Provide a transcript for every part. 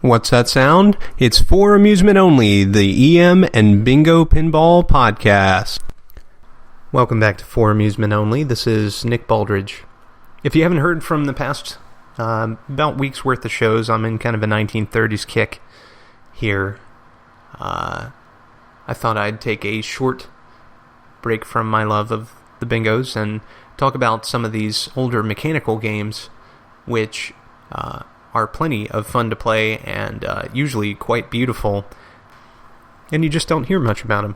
What's that sound? It's For Amusement Only, the EM and Bingo Pinball Podcast. Welcome back to For Amusement Only. This is Nick Baldridge. If you haven't heard from the past about week's worth of shows, I'm in kind of a 1930s kick here. I thought I'd take a short break from my love of the bingos and talk about some of these older mechanical games, which are plenty of fun to play and usually quite beautiful, and you just don't hear much about them.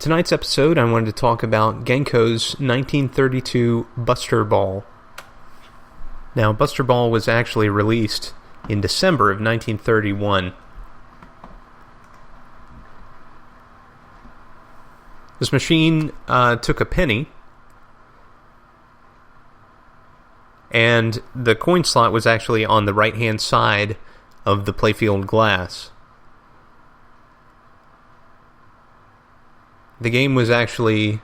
Tonight's episode, I wanted to talk about Genco's 1932 Buster Ball. Now, Buster Ball was actually released in December of 1931. This machine took a penny, and the coin slot was actually on the right-hand side of the playfield glass. The game was actually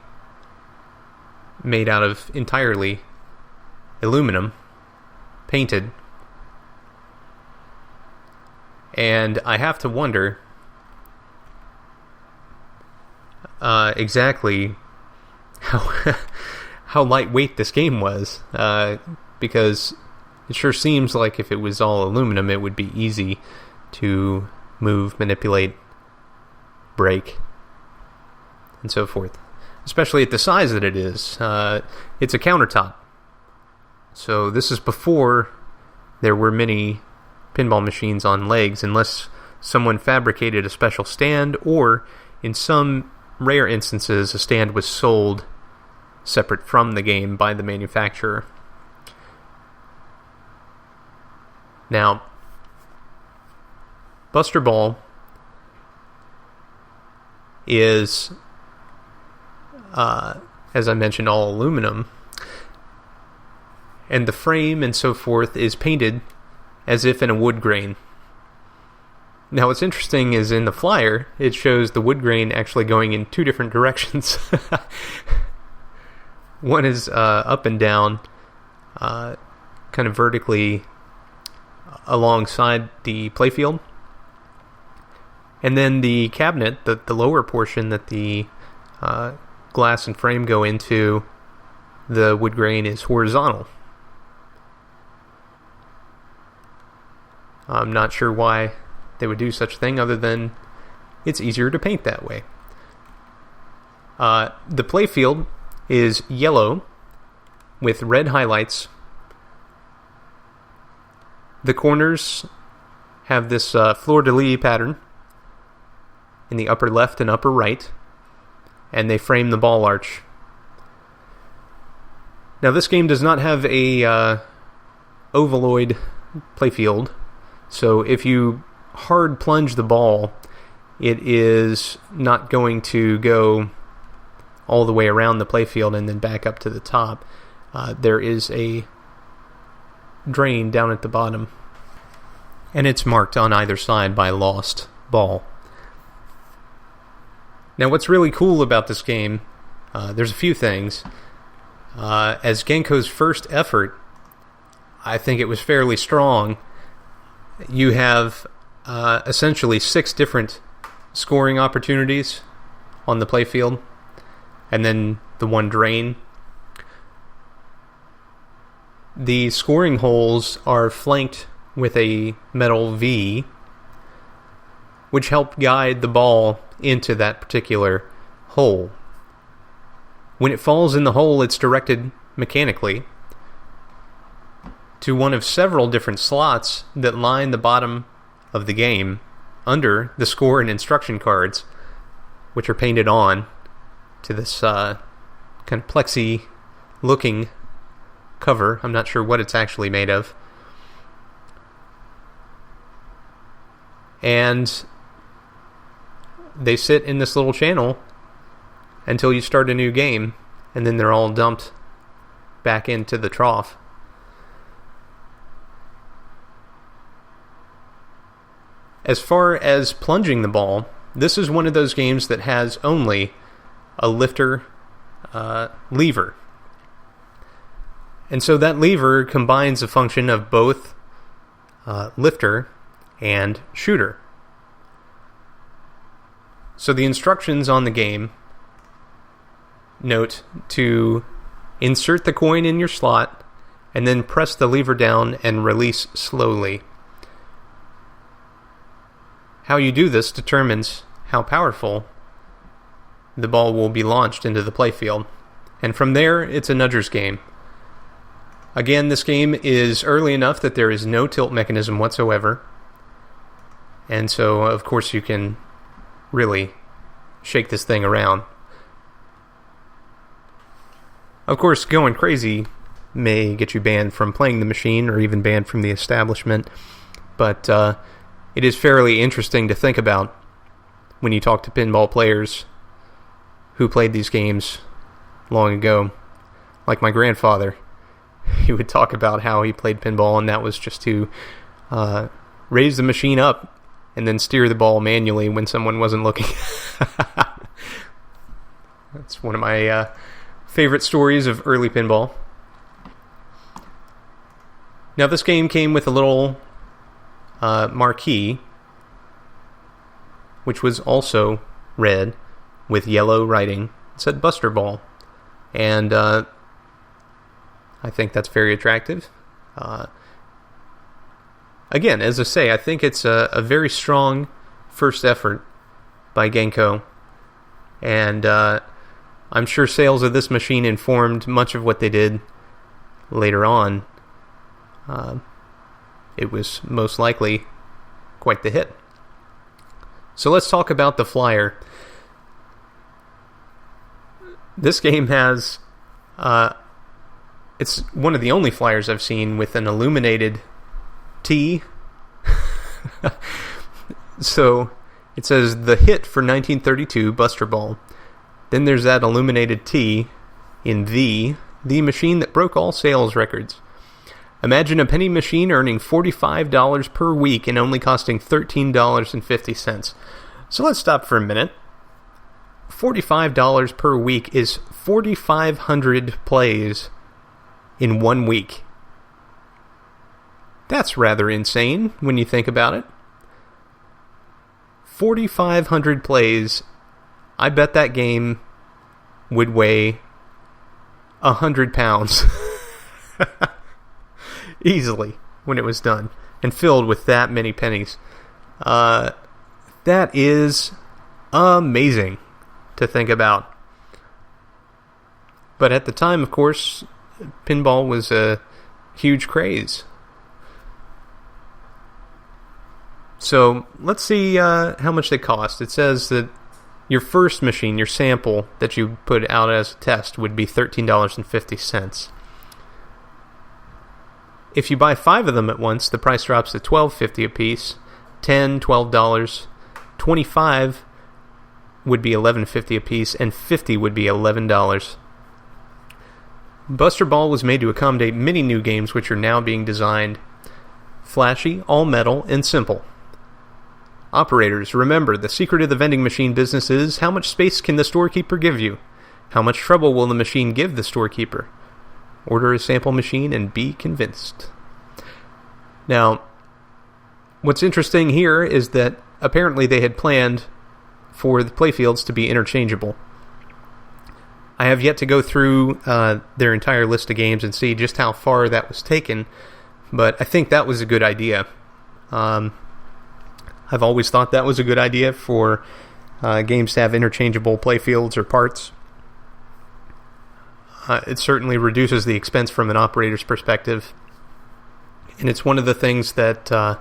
made out of entirely aluminum, painted, and I have to wonder exactly how lightweight this game was, because it sure seems like if it was all aluminum, it would be easy to move, manipulate, break, and so forth. Especially at the size that it is. It's a countertop. So this is before there were many pinball machines on legs, unless someone fabricated a special stand, or in some rare instances, a stand was sold separate from the game by the manufacturer. Now, Buster Ball is, as I mentioned, all aluminum, and the frame and so forth is painted as if in a wood grain. Now, what's interesting is in the flyer, it shows the wood grain actually going in two different directions. One is up and down, kind of vertically alongside the playfield. And then the cabinet, the lower portion that the glass and frame go into, the wood grain is horizontal. I'm not sure why they would do such a thing other than it's easier to paint that way. The playfield is yellow with red highlights. The corners have this fleur-de-lis pattern in the upper left and upper right, and they frame the ball arch. Now, this game does not have a ovaloid playfield, so if you hard plunge the ball, it is not going to go all the way around the playfield and then back up to the top. There is a drain down at the bottom, and it's marked on either side by lost ball. Now, what's really cool about this game, there's a few things. As Genco's first effort, I think it was fairly strong. You have essentially 6 different scoring opportunities on the playfield, and then the one drain. The scoring holes are flanked with a metal V, which help guide the ball into that particular hole. When it falls in the hole, it's directed mechanically to one of several different slots that line the bottom of the game under the score and instruction cards, which are painted on to this kind of plexi-looking cover. I'm not sure what it's actually made of. And they sit in this little channel until you start a new game, and then they're all dumped back into the trough. As far as plunging the ball, this is one of those games that has only a lifter lever. And so that lever combines a function of both lifter, and shooter. So the instructions on the game note to insert the coin in your slot and then press the lever down and release slowly. How you do this determines how powerful the ball will be launched into the playfield. And from there, it's a nudger's game. Again, this game is early enough that there is no tilt mechanism whatsoever. And so, of course, you can really shake this thing around. Of course, going crazy may get you banned from playing the machine or even banned from the establishment. But it is fairly interesting to think about when you talk to pinball players who played these games long ago. Like my grandfather. He would talk about how he played pinball, and that was just to raise the machine up and then steer the ball manually when someone wasn't looking. That's one of my favorite stories of early pinball. Now, this game came with a little marquee, which was also red with yellow writing. It said Buster Ball. And I think that's very attractive. Again, as I say, I think it's a very strong first effort by Genco. And I'm sure sales of this machine informed much of what they did later on. It was most likely quite the hit. So let's talk about the flyer. This game has... it's one of the only flyers I've seen with an illuminated T. So it says the hit for 1932 Buster Ball. Then there's that illuminated T in the machine that broke all sales records. Imagine a penny machine earning $45 per week and only costing $13.50. So let's stop for a minute. $45 per week is 4,500 plays in 1 week. That's rather insane when you think about it. 4,500 plays. I bet that game would weigh 100 pounds. Easily when it was done. And filled with that many pennies. That is amazing to think about. But at the time, of course, pinball was a huge craze. So let's see how much they cost. It says that your first machine, your sample that you put out as a test, would be $13.50. If you buy 5 of them at once, the price drops to $12.50 a piece. $10, $12, $25 would be $11.50 a piece, and $50 would be $11. Buster Ball was made to accommodate many new games which are now being designed. Flashy, all metal, and simple. Operators, remember, the secret of the vending machine business is how much space can the storekeeper give you? How much trouble will the machine give the storekeeper? Order a sample machine and be convinced. Now, what's interesting here is that apparently they had planned for the playfields to be interchangeable. I have yet to go through their entire list of games and see just how far that was taken, but I think that was a good idea. I've always thought that was a good idea for games to have interchangeable playfields or parts. It certainly reduces the expense from an operator's perspective, and it's one of the things that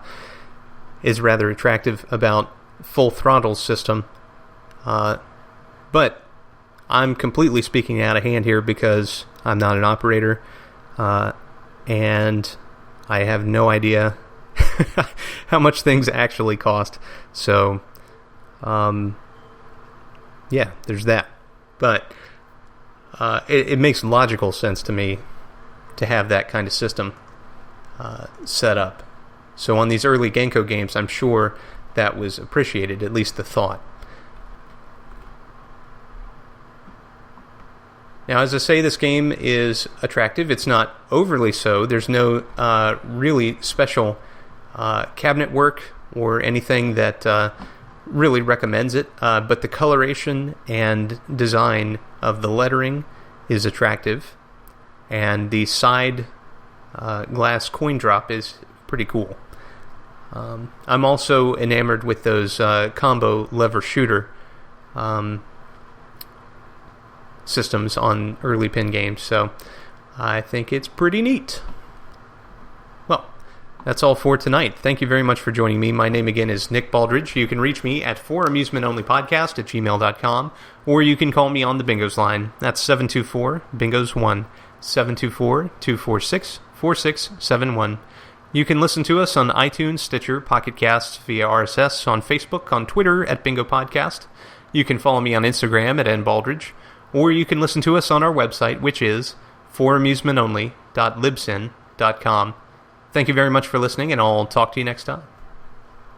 is rather attractive about full throttle system. But I'm completely speaking out of hand here because I'm not an operator, and I have no idea how much things actually cost. So, yeah, there's that. But it makes logical sense to me to have that kind of system set up. So on these early Genco games, I'm sure that was appreciated, at least the thought. Now, as I say, this game is attractive. It's not overly so. There's no really special cabinet work or anything that really recommends it, but the coloration and design of the lettering is attractive, and the side glass coin drop is pretty cool. I'm also enamored with those combo lever shooter systems on early pin games, so I think it's pretty neat. Well, that's all for tonight. Thank you very much for joining me. My name again is Nick Baldridge. You can reach me at foramusementonlypodcast@gmail.com, or you can call me on the Bingos line. That's 724-BINGOS1, 724-246-4671. You can listen to us on iTunes, Stitcher, Pocket Casts, via RSS, on Facebook, on Twitter at Bingo Podcast. You can follow me on Instagram at nbaldridge, or you can listen to us on our website, which is foramusementonly.libsyn.com. Thank you very much for listening, and I'll talk to you next time.